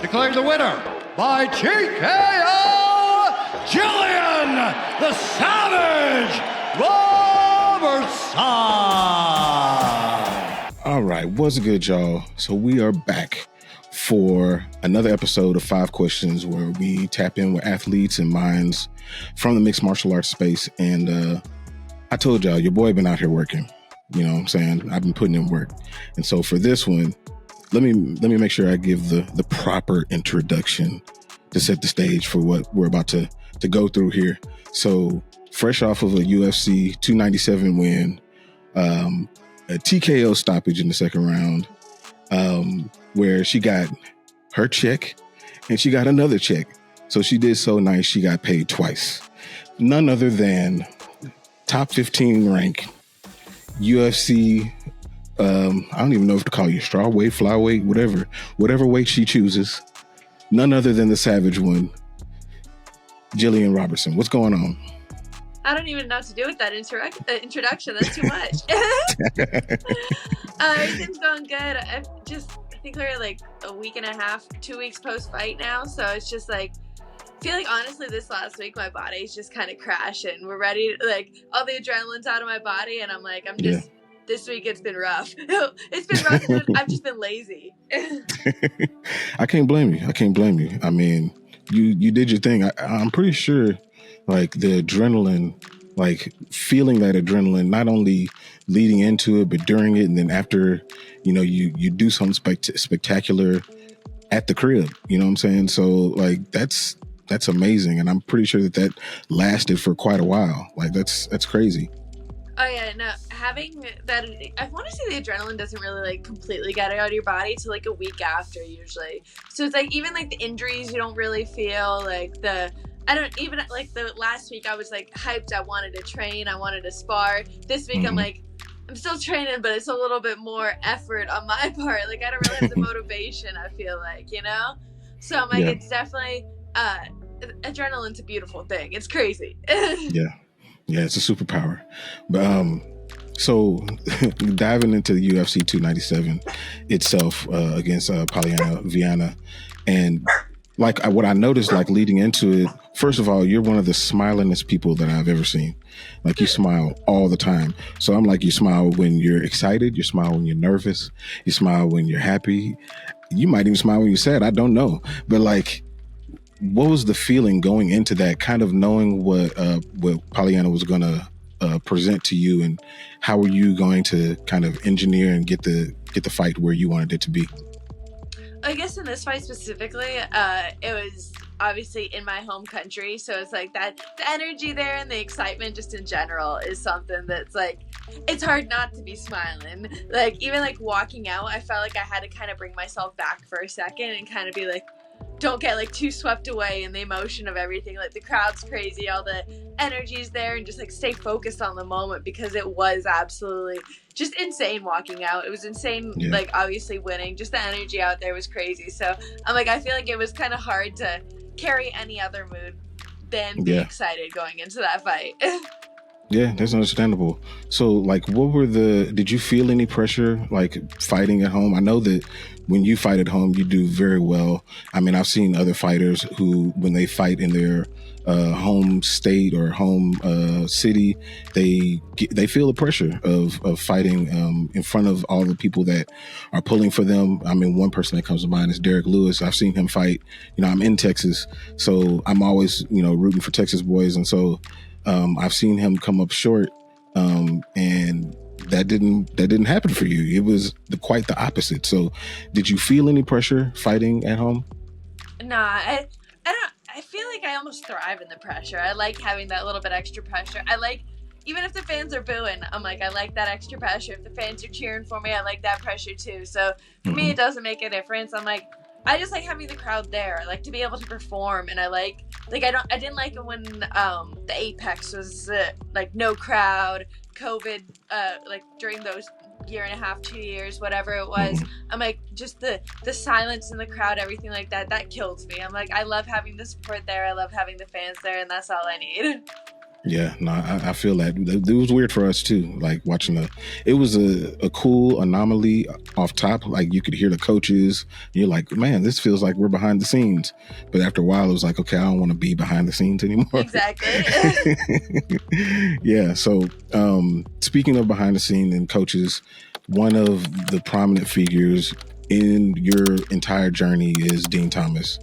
declared the winner by TKO, Gillian the Savage Robertson. All right, what's good, y'all? So we are back for another episode of 5 Questions, where we tap in with athletes and minds from the mixed martial arts space. And I told y'all, your boy been out here working. You know what I'm saying? I've been putting in work. And so for this one, let me make sure I give the proper introduction to set the stage for what we're about to go through here. So fresh off of a UFC 297 win, a TKO stoppage in the second round, where she got her check and she got another check. So she did so nice, she got paid twice. None other than top 15 rank UFC, I don't even know if to call you strawweight, flyweight, whatever weight she chooses. None other than the savage one, Gillian Robertson. What's going on? I don't even know what to do with that introduction. That's too much. Everything's going good. I think we're like a week and a half, 2 weeks post-fight now. So it's just like, I feel like honestly this last week my body's just kind of crashing. We're ready, like all the adrenaline's out of my body, and I'm like, this week it's been rough. It's been rough. I've just been lazy. I can't blame you. I mean, you did your thing. I'm pretty sure like the adrenaline, like feeling that adrenaline, not only leading into it, but during it. And then after, you do something spectacular at the crib, you know what I'm saying? So like, that's amazing. And I'm pretty sure that lasted for quite a while. Like that's crazy. Oh yeah, no, having that, I want to say the adrenaline doesn't really like completely get out of your body till like a week after usually. So it's like even like the injuries you don't really feel, like the last week I was like hyped, I wanted to train, I wanted to spar. This week I'm like, I'm still training, but it's a little bit more effort on my part. Like I don't really have the motivation, I feel like, So I'm like, It's definitely, adrenaline's a beautiful thing. It's crazy. Yeah, it's a superpower. But so diving into the UFC 297 itself against Polyana Viana, and like what I noticed, like leading into it, first of all, you're one of the smilingest people that I've ever seen. Like you smile all the time. So I'm like, you smile when you're excited, you smile when you're nervous, you smile when you're happy. You might even smile when you're sad. I don't know, but like, what was the feeling going into that, kind of knowing what Polyana was going to present to you, and how were you going to kind of engineer and get the fight where you wanted it to be? I guess in this fight specifically, it was obviously in my home country, so it's like that the energy there and the excitement just in general is something that's like, it's hard not to be smiling. Like even like walking out, I felt like I had to kind of bring myself back for a second and kind of be like, don't get like too swept away in the emotion of everything. Like the crowd's crazy, all the energy's there, and just like stay focused on the moment, because it was absolutely just insane walking out. It was insane, like obviously winning. Just the energy out there was crazy. So I'm like, I feel like it was kind of hard to carry any other mood than be excited going into that fight. Yeah, that's understandable. So like, did you feel any pressure like fighting at home? I know that when you fight at home, you do very well. I mean, I've seen other fighters who, when they fight in their home state or home city, they feel the pressure of fighting in front of all the people that are pulling for them. I mean, one person that comes to mind is Derek Lewis. I've seen him fight. I'm in Texas, so I'm always rooting for Texas boys, and so I've seen him come up short, and that didn't happen for you. It was quite the opposite. So did you feel any pressure fighting at home? Nah, I don't. I feel like I almost thrive in the pressure. I like having that little bit extra pressure. I like, even if the fans are booing, I'm like, I like that extra pressure. If the fans are cheering for me, I like that pressure too. So for me, it doesn't make a difference. I'm like, I just like having the crowd there. I like to be able to perform, and I didn't like it when the Apex was like no crowd, COVID, like during those year and a half, 2 years, whatever it was. I'm like, just the silence in the crowd, everything like that kills me. I'm like, I love having the support there. I love having the fans there, and that's all I need. Yeah, no, I feel that. It was weird for us too, like watching it was a cool anomaly off top. Like you could hear the coaches. You're like, man, this feels like we're behind the scenes. But after a while, it was like, okay, I don't want to be behind the scenes anymore. Exactly. Yeah. So speaking of behind the scenes and coaches, one of the prominent figures in your entire journey is Dean Thomas,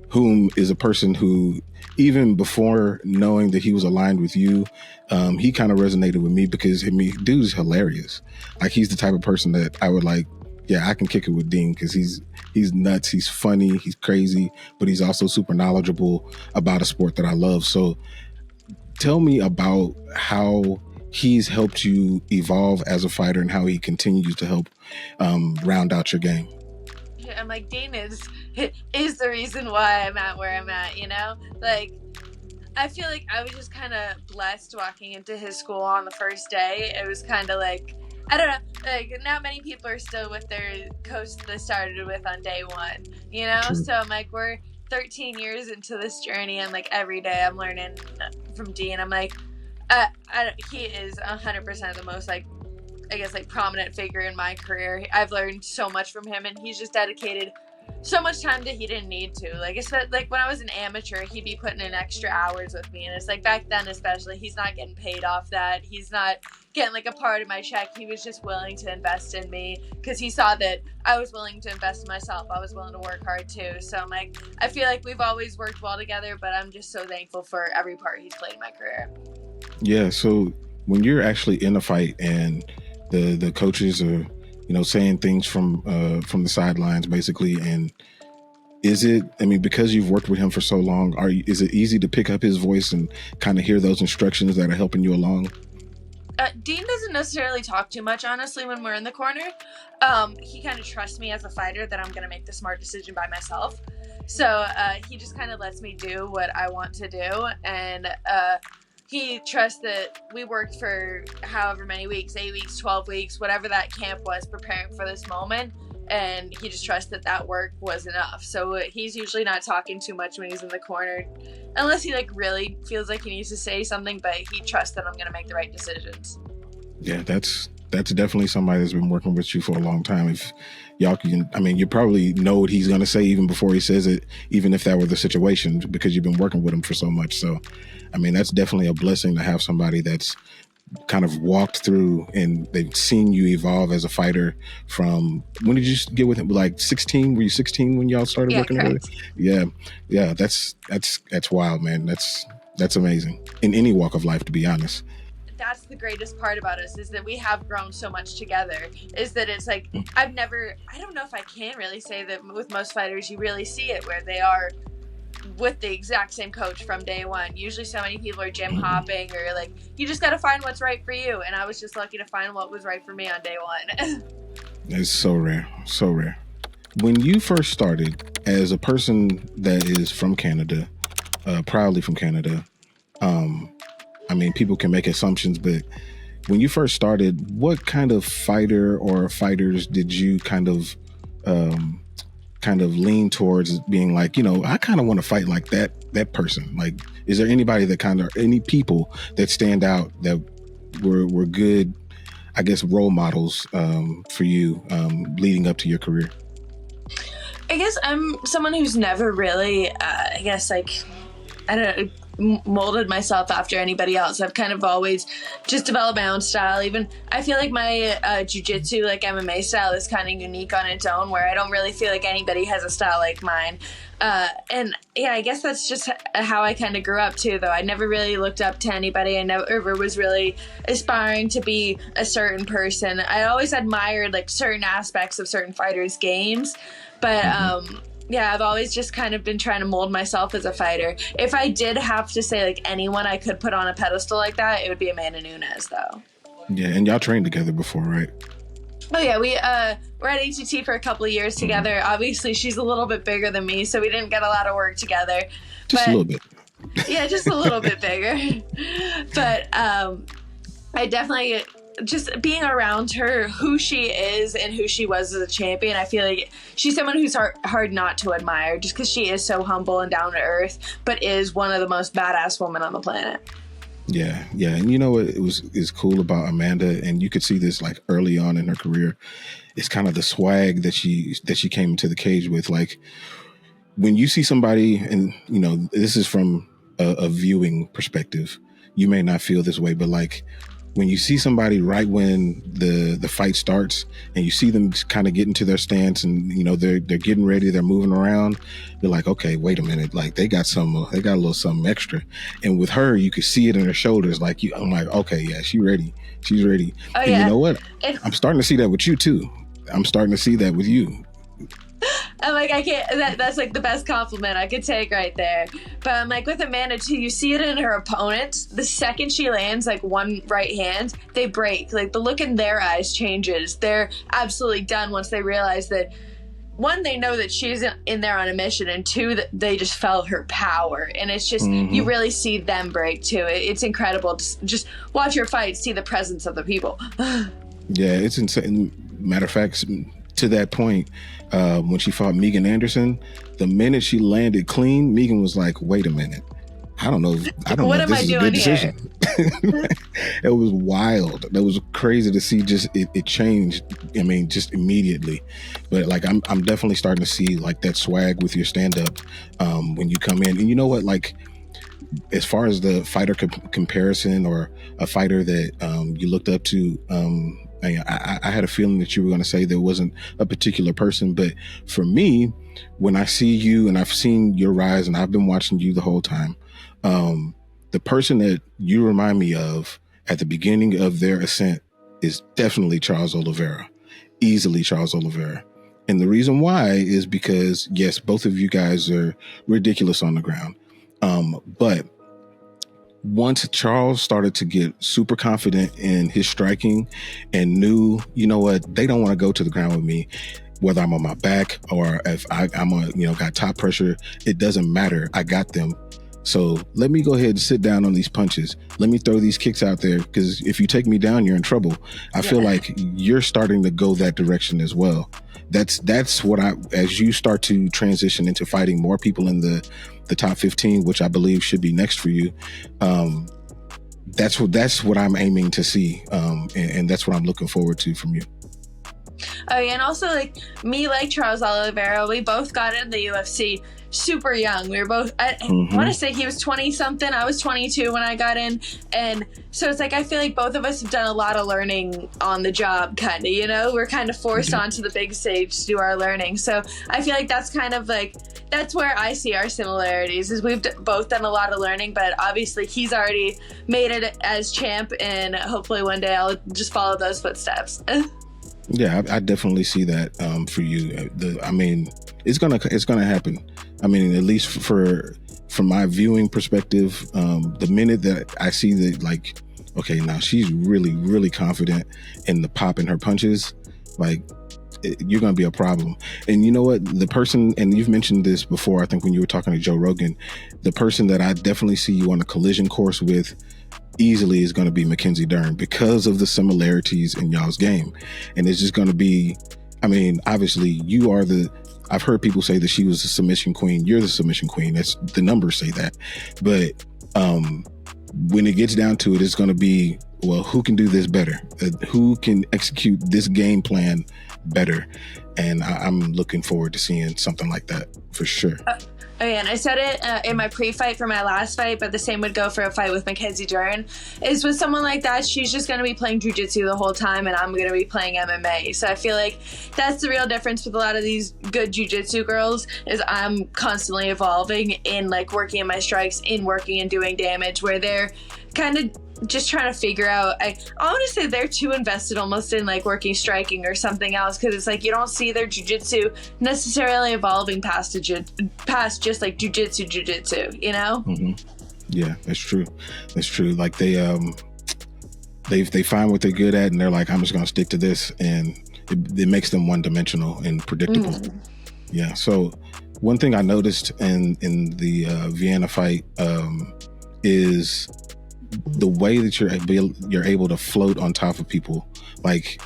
whom is a person who, even before knowing that he was aligned with you, he kind of resonated with me because dude's hilarious. Like he's the type of person that I would like, yeah, I can kick it with Dean because he's nuts, he's funny, he's crazy, but he's also super knowledgeable about a sport that I love. So tell me about how he's helped you evolve as a fighter and how he continues to help round out your game. I'm like, Dean is the reason why I'm at where I'm at, you know? Like, I feel like I was just kind of blessed walking into his school on the first day. It was kind of like, I don't know, like, not many people are still with their coach that they started with on day one, you know? True. So I'm like, we're 13 years into this journey, and like every day I'm learning from Dean. I'm like, he is 100% the most, like, I guess, like, prominent figure in my career. I've learned so much from him, and he's just dedicated so much time that he didn't need to. Like, it's like when I was an amateur, he'd be putting in extra hours with me, and it's like back then especially, he's not getting paid off that. He's not getting like a part of my check. He was just willing to invest in me because he saw that I was willing to invest in myself. I was willing to work hard too. So I'm like, I feel like we've always worked well together, but I'm just so thankful for every part he's played in my career. Yeah. So when you're actually in a fight and the coaches are, saying things from the sidelines basically, and is it, because you've worked with him for so long, is it easy to pick up his voice and kind of hear those instructions that are helping you along? Dean doesn't necessarily talk too much, honestly, when we're in the corner. He kind of trusts me as a fighter that I'm going to make the smart decision by myself. So he just kind of lets me do what I want to do. And he trusts that we worked for however many weeks, 8 weeks, 12 weeks, whatever that camp was, preparing for this moment. And he just trusts that work was enough. So he's usually not talking too much when he's in the corner, unless he really feels like he needs to say something, but he trusts that I'm going to make the right decisions. Yeah, that's definitely somebody that's been working with you for a long time. If y'all can, you probably know what he's going to say even before he says it, even if that were the situation, because you've been working with him for so much. So, that's definitely a blessing to have somebody that's kind of walked through and they've seen you evolve as a fighter from, when did you get with him? Like 16? Were you 16 when y'all started working together? Yeah. That's wild, man. That's amazing in any walk of life, to be honest. That's the greatest part about us, is that we have grown so much together, is that it's like, I don't know if I can really say that with most fighters, you really see it where they are with the exact same coach from day one. Usually so many people are gym hopping, or like, you just got to find what's right for you. And I was just lucky to find what was right for me on day one. It's so rare. So rare. When you first started as a person that is from Canada, proudly from Canada, people can make assumptions, but when you first started, what kind of fighter or fighters did you kind of lean towards being like, I kind of want to fight like that person? Like, is there anybody any people that stand out that were good, I guess, role models for you leading up to your career? I guess I'm someone who's never really, molded myself after anybody else. I've kind of always just developed my own style. Even I feel like my jiu-jitsu, like MMA style, is kind of unique on its own, where I don't really feel like anybody has a style like mine. And yeah, I guess that's just how I kind of grew up too, though. I never really looked up to anybody. I never was really aspiring to be a certain person. I always admired certain aspects of certain fighters' games, but yeah, I've always just kind of been trying to mold myself as a fighter. If I did have to say anyone I could put on a pedestal like that, it would be Amanda Nunes, though. Yeah, and y'all trained together before, right? Oh yeah, we were at ATT for a couple of years together. Obviously, she's a little bit bigger than me, so we didn't get a lot of work together. Just a little bit. Yeah, just a little bit bigger. But I definitely just being around her, who she is and who she was as a champion, I feel like she's someone who's hard not to admire just because she is so humble and down to earth, but is one of the most badass women on the planet. Yeah. And you know what is cool about Amanda, and you could see this like early on in her career, it's kind of the swag that she came into the cage with. Like when you see somebody, and you know, this is from a viewing perspective, you may not feel this way, but like when you see somebody right when the fight starts and you see them kind of get into their stance and, you know, they're getting ready, they're moving around, you're like, okay, wait a minute. Like they got a little something extra. And with her, you could see it in her shoulders. Like I'm like, okay, yeah, she's ready. Oh, and yeah. You know what? I'm starting to see that with you too. I'm starting to see that with you. I'm like, I can't, that's like the best compliment I could take right there. But I'm like, with Amanda too, you see it in her opponents. The second she lands like one right hand, they break. Like the look in their eyes changes. They're absolutely done once they realize that, one, they know that she's in there on a mission, and two, that they just felt her power. And it's just, you really see them break too. It's incredible to just watch her fight, see the presence of the people. Yeah, it's insane. Matter of fact, to that point, when she fought Megan Anderson, the minute she landed clean, Megan was like, wait a minute. I don't know if this is a good decision. It was wild. That was crazy to see. Just it changed. I mean, just immediately. But like, I'm definitely starting to see like that swag with your stand up when you come in. And you know what? Like, as far as the fighter comparison or a fighter that you looked up to, I had a feeling that you were going to say there wasn't a particular person, but for me, when I see you and I've seen your rise and I've been watching you the whole time, the person that you remind me of at the beginning of their ascent is definitely Charles Oliveira, easily Charles Oliveira. And the reason why is because, yes, both of you guys are ridiculous on the ground. But once Charles started to get super confident in his striking and knew, you know what, they don't want to go to the ground with me, whether I'm on my back or if I'm on, you know, got top pressure, it doesn't matter. I got them. So let me go ahead and sit down on these punches. Let me throw these kicks out there, because if you take me down, you're in trouble. I feel like you're starting to go that direction as well. That's what as you start to transition into fighting more people in the top 15, which I believe should be next for you. That's what I'm aiming to see. And that's what I'm looking forward to from you. Oh yeah, and also like me, like Charles Oliveira, we both got in the UFC super young. We were both, I want to say he was 20 something. I was 22 when I got in. And so it's like, I feel like both of us have done a lot of learning on the job, kind of, you know, we're kind of forced onto the big stage to do our learning. So I feel like that's kind of like, that's where I see our similarities, is we've both done a lot of learning, but obviously he's already made it as champ, and hopefully one day I'll just follow those footsteps. Yeah, I definitely see that for you. I mean, it's gonna happen. I mean, at least from my viewing perspective, the minute that I see that, like, okay, now she's really, really confident in the pop in her punches, like, you're going to be a problem. And you know what? The person, and you've mentioned this before, I think when you were talking to Joe Rogan, the person that I definitely see you on a collision course with easily is going to be Mackenzie Dern, because of the similarities in y'all's game. And it's just going to be, I mean, obviously I've heard people say that she was the submission queen. You're the submission queen. That's the numbers say that. But when it gets down to it, it's going to be, well, who can do this better? Who can execute this game plan better? And I'm looking forward to seeing something like that for sure. Oh yeah, and I said it in my pre-fight for my last fight, but the same would go for a fight with Mackenzie Dern. Is with someone like that, she's just going to be playing jiu-jitsu the whole time, and I'm going to be playing MMA. So I feel like that's the real difference with a lot of these good jiu-jitsu girls, is I'm constantly evolving in like working in my strikes, in working and doing damage, where they're kind of just trying to figure out, I want to say they're too invested almost in like working striking or something else, because it's like you don't see their jiu-jitsu necessarily evolving past just like jiu-jitsu, you know? Yeah, that's true. Like they find what they're good at, and they're like, I'm just gonna stick to this, and it makes them one-dimensional and predictable. Yeah. So one thing I noticed in the Vienna fight is the way that you're able to float on top of people, like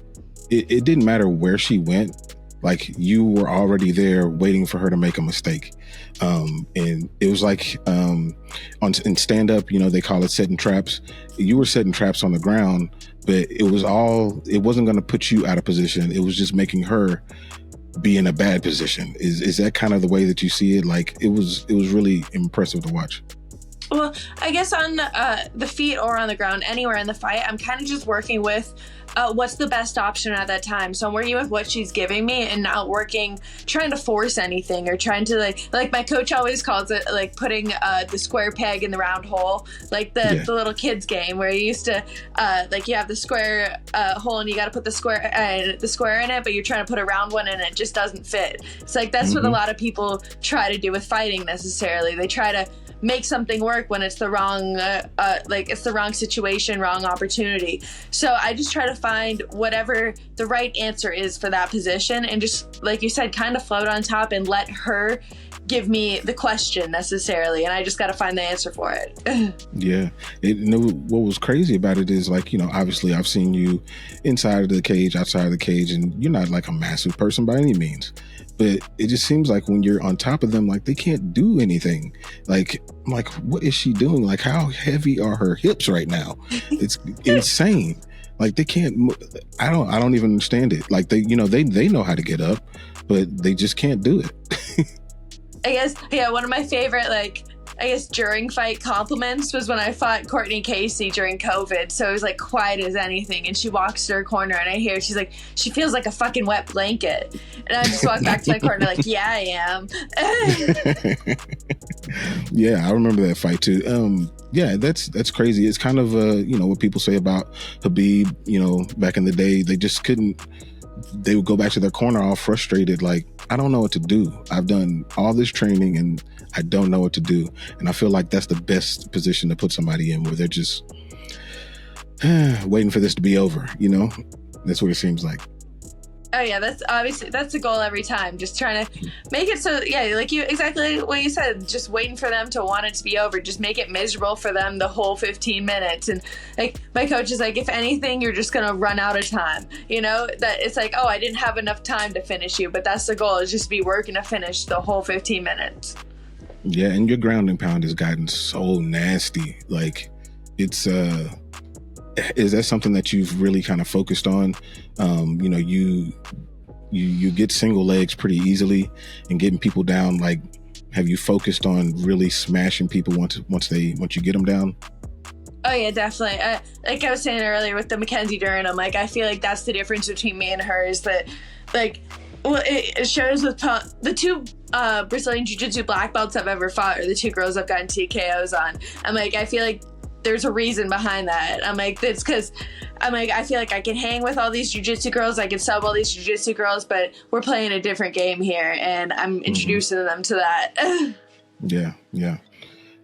it didn't matter where she went, like you were already there waiting for her to make a mistake. And it was like in stand up, you know, they call it setting traps. You were setting traps on the ground, but it wasn't going to put you out of position. It was just making her be in a bad position. Is that kind of the way that you see it? Like it was really impressive to watch. Well, I guess on the feet or on the ground, anywhere in the fight, I'm kind of just working with what's the best option at that time. So I'm working with what she's giving me and not trying to force anything or trying to like my coach always calls it like putting the square peg in the round hole, like the little kids game where you used to like you have the square hole and you got to put the square in it, but you're trying to put a round one in and it just doesn't fit. It's like that's what a lot of people try to do with fighting necessarily. They try to make something work when it's the wrong it's the wrong situation, wrong opportunity. So I just try to find whatever the right answer is for that position and just, like you said, kind of float on top and let her give me the question necessarily, and I just got to find the answer for it. Yeah. What was crazy about it is, like, you know, obviously I've seen you inside of the cage, outside of the cage, and you're not like a massive person by any means. But it just seems like when you're on top of them, like they can't do anything. Like, what is she doing? Like, how heavy are her hips right now? It's insane. Like they can't. I don't even understand it. Like they know how to get up, but they just can't do it. I guess, yeah, one of my favorite, during fight compliments was when I fought Courtney Casey during COVID. So it was like quiet as anything. And she walks to her corner and I hear, she's like, she feels like a fucking wet blanket. And I just walk back to my corner like, yeah, I am. Yeah, I remember that fight too. Yeah, that's crazy. It's kind of, what people say about Khabib, back in the day, they would go back to their corner all frustrated. Like, I don't know what to do. I've done all this training and I don't know what to do. And I feel like that's the best position to put somebody in, where they're just waiting for this to be over. That's what it seems like. Oh yeah, that's the goal every time. Just trying to make it so, yeah, like exactly what you said, just waiting for them to want it to be over. Just make it miserable for them the whole 15 minutes. And like my coach is like, if anything, you're just going to run out of time. That it's like, oh, I didn't have enough time to finish you, but that's the goal, is just be working to finish the whole 15 minutes. Yeah, and your ground and pound has gotten so nasty. Like it's is that something that you've really kind of focused on? You get single legs pretty easily and getting people down. Like, have you focused on really smashing people once you get them down? Oh yeah, definitely. Like I was saying earlier with the Mackenzie Dern, I'm like, I feel like that's the difference between me and her, is that, like, well, it shows with the two Brazilian Jiu-Jitsu black belts I've ever fought are the two girls I've gotten TKOs on. I'm like, I feel like there's a reason behind that. I'm like, it's because I feel like I can hang with all these jiu-jitsu girls, I can sub all these jiu-jitsu girls, but we're playing a different game here, and I'm introducing them to that. Yeah.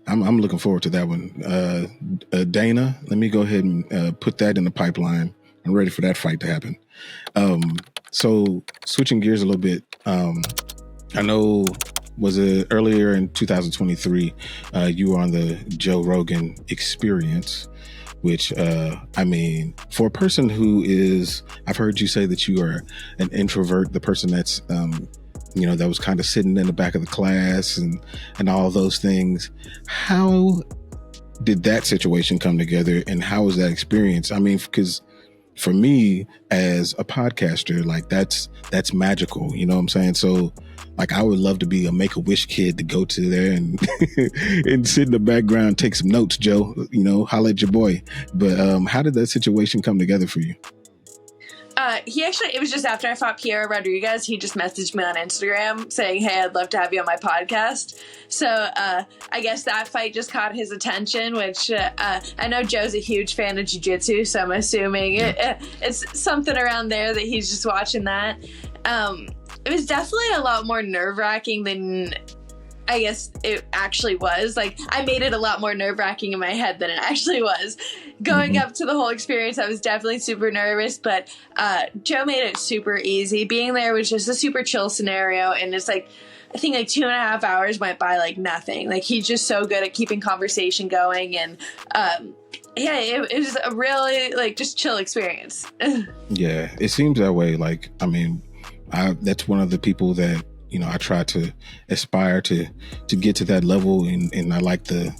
I'm looking forward to that one. Dana, let me go ahead and put that in the pipeline. I'm ready for that fight to happen. So switching gears a little bit, I know, was it earlier in 2023, you were on the Joe Rogan Experience, which, for a person who is, I've heard you say that you are an introvert, the person that's, that was kind of sitting in the back of the class and all those things. How did that situation come together, and how was that experience? I mean, because for me as a podcaster, like that's magical. You know what I'm saying? So like, I would love to be a Make-A-Wish kid to go to there and and sit in the background, take some notes, Joe, holla at your boy. But how did that situation come together for you? It was just after I fought Pierre Rodriguez. He just messaged me on Instagram saying, hey, I'd love to have you on my podcast. So I guess that fight just caught his attention, which I know Joe's a huge fan of jiu-jitsu, so I'm assuming it's something around there that he's just watching that. It was definitely a lot more nerve-wracking than I guess it actually was. Like, I made it a lot more nerve-wracking in my head than it actually was. Going up to the whole experience, I was definitely super nervous, but Joe made it super easy. Being there was just a super chill scenario, and it's like, I think like 2.5 hours went by like nothing. Like, he's just so good at keeping conversation going, and Yeah, it was a really like just chill experience. Yeah, it seems that way. Like, I mean, that's one of the people that, you know, I try to aspire to get to that level, and I like the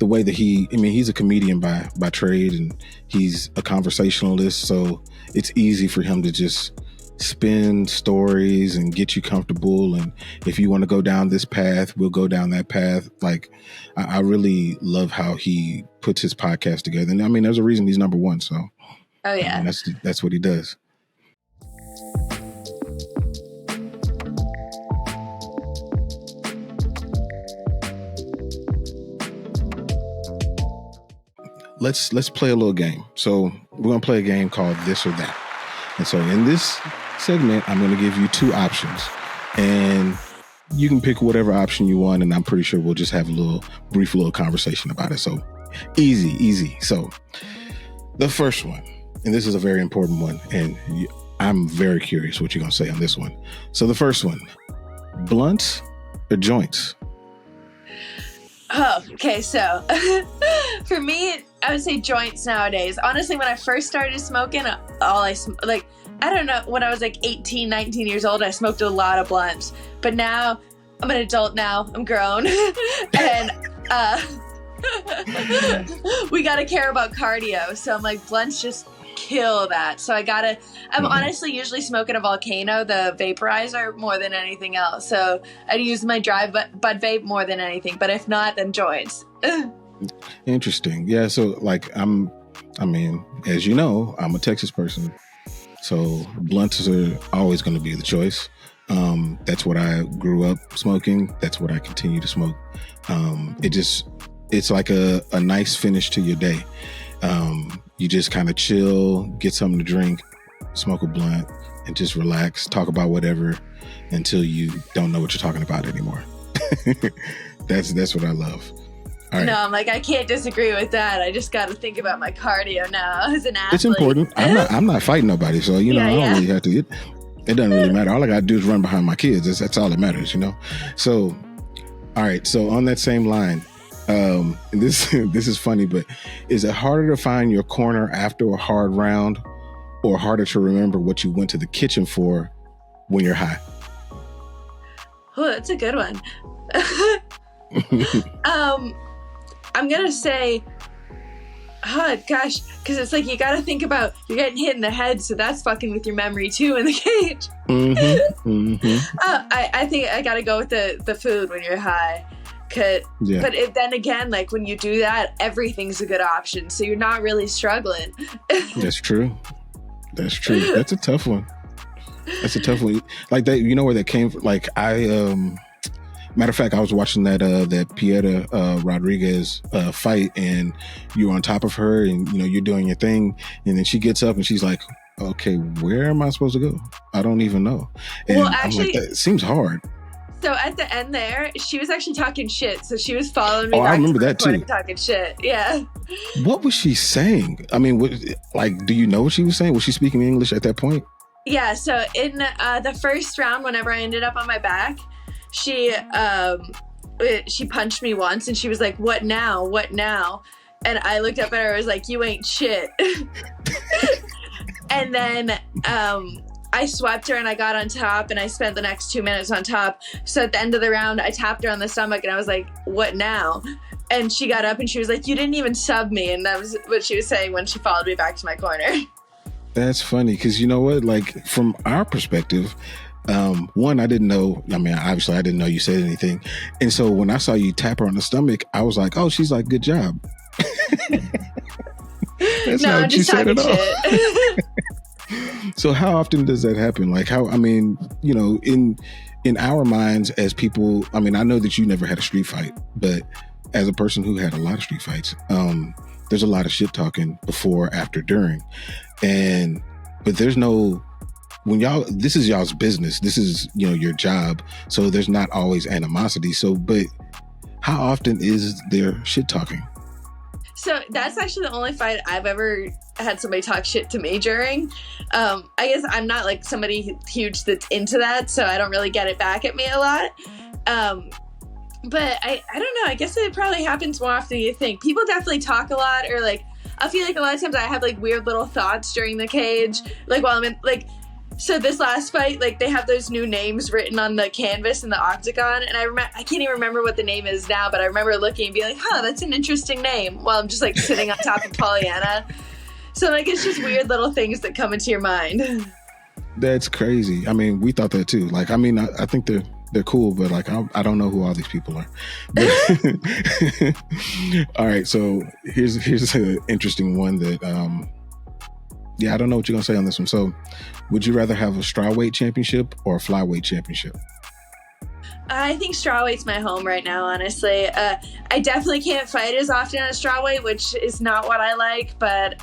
way that he's a comedian by trade, and he's a conversationalist, so it's easy for him to just spin stories and get you comfortable, and if you want to go down this path, we'll go down that path. Like, I really love how he puts his podcast together, and I mean, there's a reason he's number one, so Oh yeah, I mean, that's what he does. Let's play a little game. So we're gonna play a game called This or That. And so in this segment, I'm gonna give you two options, and you can pick whatever option you want. And I'm pretty sure we'll just have a brief conversation about it. So easy. So the first one, and this is a very important one, and I'm very curious what you're gonna say on this one. So the first one, blunts or joints? Oh, okay. So for me, I would say joints nowadays. Honestly, when I first started smoking, I don't know, when I was like 18, 19 years old, I smoked a lot of blunts. But now, I'm an adult now. I'm grown. And we got to care about cardio. So I'm like, blunts just kill that. So I'm honestly usually smoking a Volcano, the vaporizer, more than anything else. So I'd use my dry bud vape more than anything. But if not, then joints. Interesting. Yeah. So like, as you know, I'm a Texas person. So blunts are always going to be the choice. That's what I grew up smoking. That's what I continue to smoke. It's like a nice finish to your day. You just kind of chill, get something to drink, smoke a blunt, and just relax, talk about whatever until you don't know what you're talking about anymore. That's what I love. All right. No, I'm like, I can't disagree with that. I just got to think about my cardio now as an athlete. It's important. I'm not fighting nobody, so I don't really have to. It doesn't really matter. All I got to do is run behind my kids. That's all that matters, So, all right. So on that same line, and this is funny, but is it harder to find your corner after a hard round, or harder to remember what you went to the kitchen for when you're high? Oh, that's a good one. I'm going to say, gosh, because it's like you got to think about you're getting hit in the head, so that's fucking with your memory too in the cage. I think I got to go with the food when you're high. But then again, like when you do that, everything's a good option, so you're not really struggling. That's true. That's a tough one. Like that, you know where that came from? Like matter of fact, I was watching that Pieta Rodriguez fight, and you were on top of her, and you're doing your thing, and then she gets up and she's like, "Okay, where am I supposed to go? I don't even know." And well, actually, I'm like, that seems hard. So at the end there, she was actually talking shit. So she was following me. I remember that too. Talking shit. Yeah. What was she saying? I mean, do you know what she was saying? Was she speaking English at that point? Yeah. So in the first round, whenever I ended up on my back, she punched me once, and she was like, "What now? What now?" And I looked up at her. I was like, "You ain't shit." And then I swept her and I got on top, and I spent the next 2 minutes on top. So at the end of the round, I tapped her on the stomach, and I was like, "What now?" And she got up and she was like, "You didn't even sub me." And that was what she was saying when she followed me back to my corner. That's funny, because you know what? Like, from our perspective, one, I didn't know. I mean, obviously, I didn't know you said anything. And so when I saw you tap her on the stomach, I was like, "Oh, she's like, good job." That's no, I'm just talking shit. So how often does that happen? Like, in our minds as people, I mean, I know that you never had a street fight, but as a person who had a lot of street fights, there's a lot of shit talking before, after, during. But there's no, this is y'all's business. This is, your job. So there's not always animosity. So, but how often is there shit talking? So that's actually the only fight I've ever had somebody talk shit to me during. I guess I'm not like somebody huge that's into that, so I don't really get it back at me a lot. But I don't know. I guess it probably happens more often than you think. People definitely talk a lot, or like I feel like a lot of times I have like weird little thoughts during the cage, like while I'm in like. So this last fight, like they have those new names written on the canvas in the octagon, and I can't even remember what the name is now, but I remember looking and being like, "Huh, that's an interesting name." While I'm just like sitting on top of Pollyanna. So like it's just weird little things that come into your mind. That's crazy. I mean, we thought that too. Like, I mean, I think they're cool, but like I don't know who all these people are. But, all right, so here's an interesting one that I don't know what you're gonna say on this one. So, would you rather have a strawweight championship or a flyweight championship? I think strawweight's my home right now, honestly. I definitely can't fight as often at strawweight, which is not what I like, but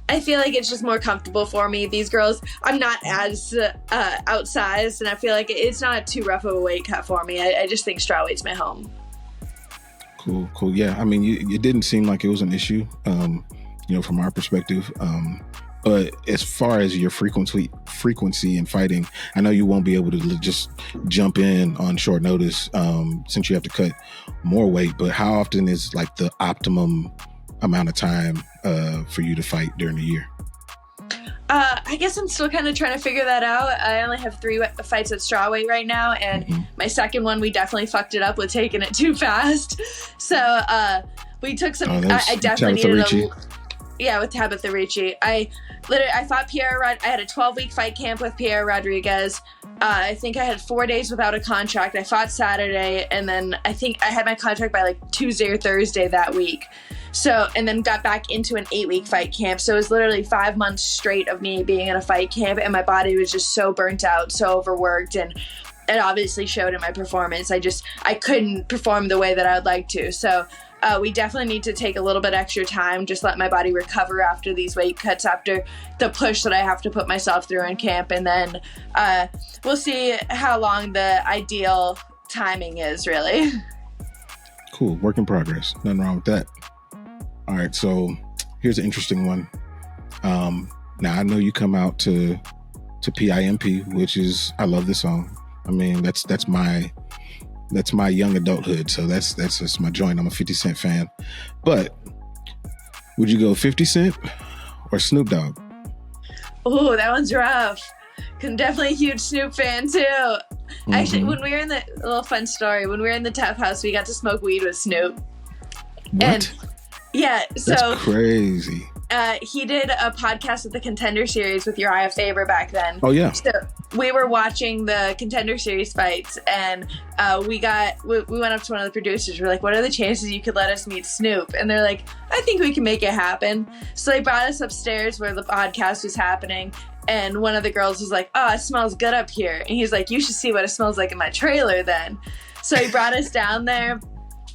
I feel like it's just more comfortable for me. These girls, I'm not as outsized, and I feel like it's not too rough of a weight cut for me. I just think strawweight's my home. Cool. Yeah, I mean, it didn't seem like it was an issue, from our perspective. But as far as your frequency in fighting, I know you won't be able to just jump in on short notice since you have to cut more weight. But how often is like the optimum amount of time for you to fight during the year? I guess I'm still kind of trying to figure that out. I only have 3 fights at strawweight right now, and my second one, we definitely fucked it up with taking it too fast. So we took some. I definitely needed with Tabitha Ricci. I fought I had a 12-week fight camp with Pierre Rodriguez. I think I had 4 days without a contract. I fought Saturday, and then I think I had my contract by like Tuesday or Thursday that week. So, and then got back into an 8-week fight camp. So it was literally 5 months straight of me being in a fight camp, and my body was just so burnt out, so overworked, and it obviously showed in my performance. I couldn't perform the way that I would like to. So we definitely need to take a little bit extra time, just let my body recover after these weight cuts, after the push that I have to put myself through in camp. And then we'll see how long the ideal timing is, really. Cool. Work in progress. Nothing wrong with that. All right. So here's an interesting one. Now, I know you come out to PIMP, which is, I love this song. I mean, that's my young adulthood. So that's just my joint. I'm a 50 Cent fan. But would you go 50 Cent or Snoop Dogg? Oh, that one's rough. I'm definitely a huge Snoop fan too. Mm-hmm. Actually, when we were in a little fun story, when we were in the Tough House, we got to smoke weed with Snoop. What? And yeah, so that's crazy. He did a podcast with the Contender Series with Uriah Faber back then. Oh, yeah. So we were watching the Contender Series fights, and we went up to one of the producers. We're like, what are the chances you could let us meet Snoop? And they're like, I think we can make it happen. So they brought us upstairs where the podcast was happening, and one of the girls was like, oh, it smells good up here. And he's like, you should see what it smells like in my trailer then. So he brought us down there.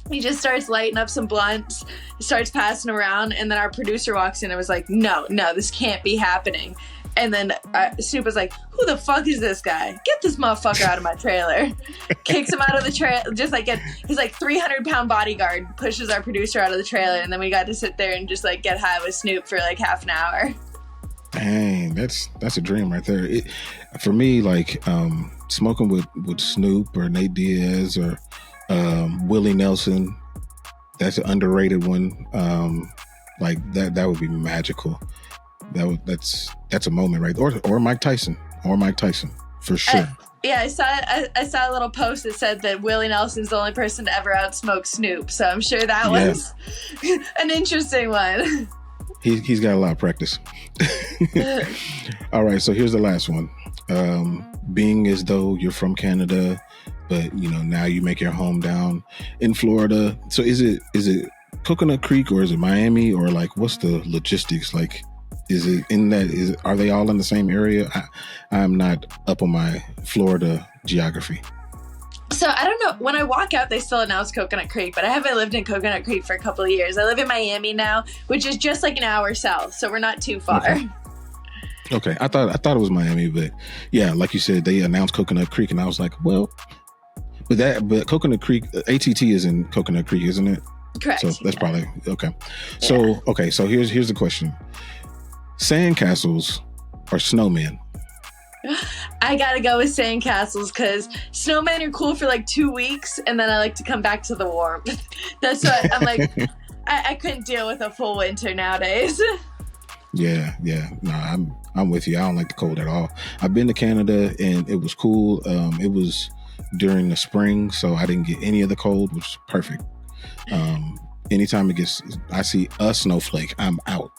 He just starts lighting up some blunts, starts passing around, and then our producer walks in and was like, no, this can't be happening. And then Snoop was like, who the fuck is this guy? Get this motherfucker out of my trailer. Kicks him out of the trailer, just like his like 300-pound bodyguard pushes our producer out of the trailer, and then we got to sit there and just like get high with Snoop for like half an hour. Dang, that's a dream right there. For me, like smoking with Snoop or Nate Diaz or Willie Nelson, that's an underrated one. Like that would be magical. That's a moment, right? Or Mike Tyson for sure. I saw a little post that said that Willie Nelson's the only person to ever outsmoke Snoop. So I'm sure that was an interesting one. He's got a lot of practice. All right, so here's the last one. Being as though you're from Canada, but now you make your home down in Florida. So is it Coconut Creek or is it Miami, or like what's the logistics like? Is it in that? Are they all in the same area? I'm not up on my Florida geography. So I don't know. When I walk out, they still announce Coconut Creek, but I haven't lived in Coconut Creek for a couple of years. I live in Miami now, which is just like an hour south, so we're not too far. Okay. I thought it was Miami, but yeah, like you said, they announced Coconut Creek, and I was like, well, but Coconut Creek, ATT is in Coconut Creek, isn't it? Correct. So that's probably okay. So So here's the question: sandcastles or snowmen? I gotta go with sandcastles because snowmen are cool for like 2 weeks, and then I like to come back to the warmth. That's what I'm like. I couldn't deal with a full winter nowadays. Yeah. No, I'm with you. I don't like the cold at all. I've been to Canada and it was cool. It was during the spring, so I didn't get any of the cold, which is perfect. Anytime I see a snowflake, I'm out.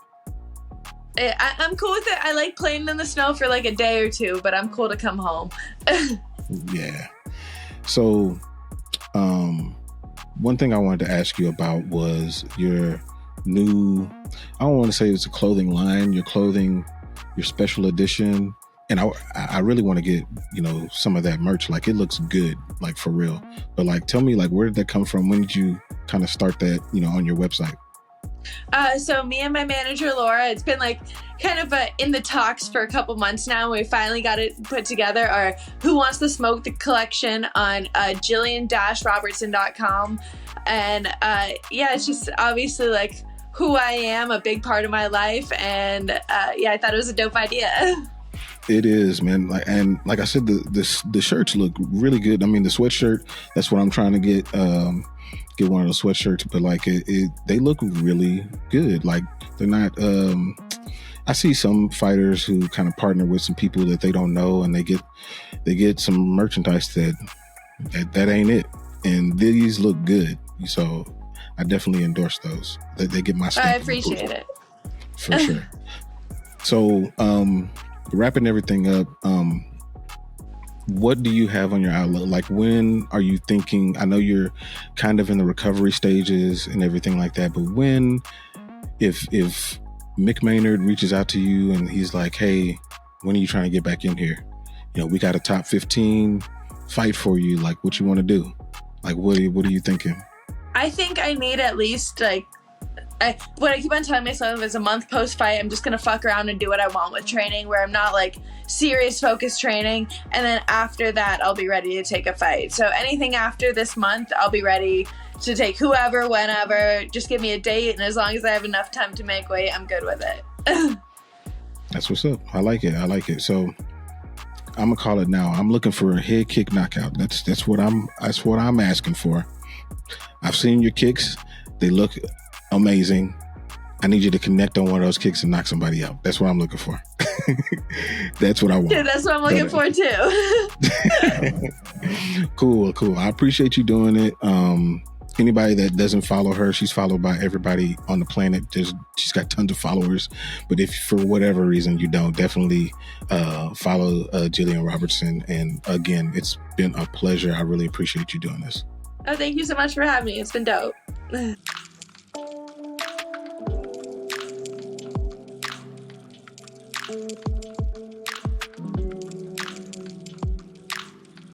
I'm cool with it. I like playing in the snow for like a day or two, but I'm cool to come home. Yeah. So, one thing I wanted to ask you about was your new, I don't want to say it's a clothing line, your special edition. And I really want to get, some of that merch. Like, it looks good, like, for real. But like, tell me, like, where did that come from? When did you kind of start that, on your website? So me and my manager, Laura, it's been like kind of in the talks for a couple months now. We finally got it put together. Our Who Wants to Smoke the collection on Gillian-Robertson.com. And it's just obviously like who I am, a big part of my life. And I thought it was a dope idea. It is, man. Like I said, the shirts look really good. I mean, the sweatshirt, that's what I'm trying to get one of those sweatshirts, but like they look really good. Like, they're not, I see some fighters who kind of partner with some people that they don't know, and they get some merchandise that ain't it. And these look good. So I definitely endorse those. They get my stamp. I appreciate it. For sure. So, wrapping everything up, what do you have on your outlook? Like, when are you thinking, I know you're kind of in the recovery stages and everything like that, but if Mick Maynard reaches out to you and he's like, hey, when are you trying to get back in here? We got a top 15 fight for you. Like, what you want to do? Like, what are you thinking? I think I need at least what I keep on telling myself is a month post-fight, I'm just going to fuck around and do what I want with training, where I'm not like serious focused training. And then after that, I'll be ready to take a fight. So anything after this month, I'll be ready to take whoever, whenever. Just give me a date. And as long as I have enough time to make weight, I'm good with it. That's what's up. I like it. So I'm going to call it now. I'm looking for a head kick knockout. That's what I'm asking for. I've seen your kicks. They look amazing. I need you to connect on one of those kicks and knock somebody out. That's what I'm looking for. That's what I want. Yeah, that's what I'm looking for too. Cool. I appreciate you doing it. Anybody that doesn't follow her, she's followed by everybody on the planet. She's got tons of followers. But if for whatever reason you don't, definitely follow Gillian Robertson. And again, it's been a pleasure. I really appreciate you doing this. Oh, thank you so much for having me. It's been dope.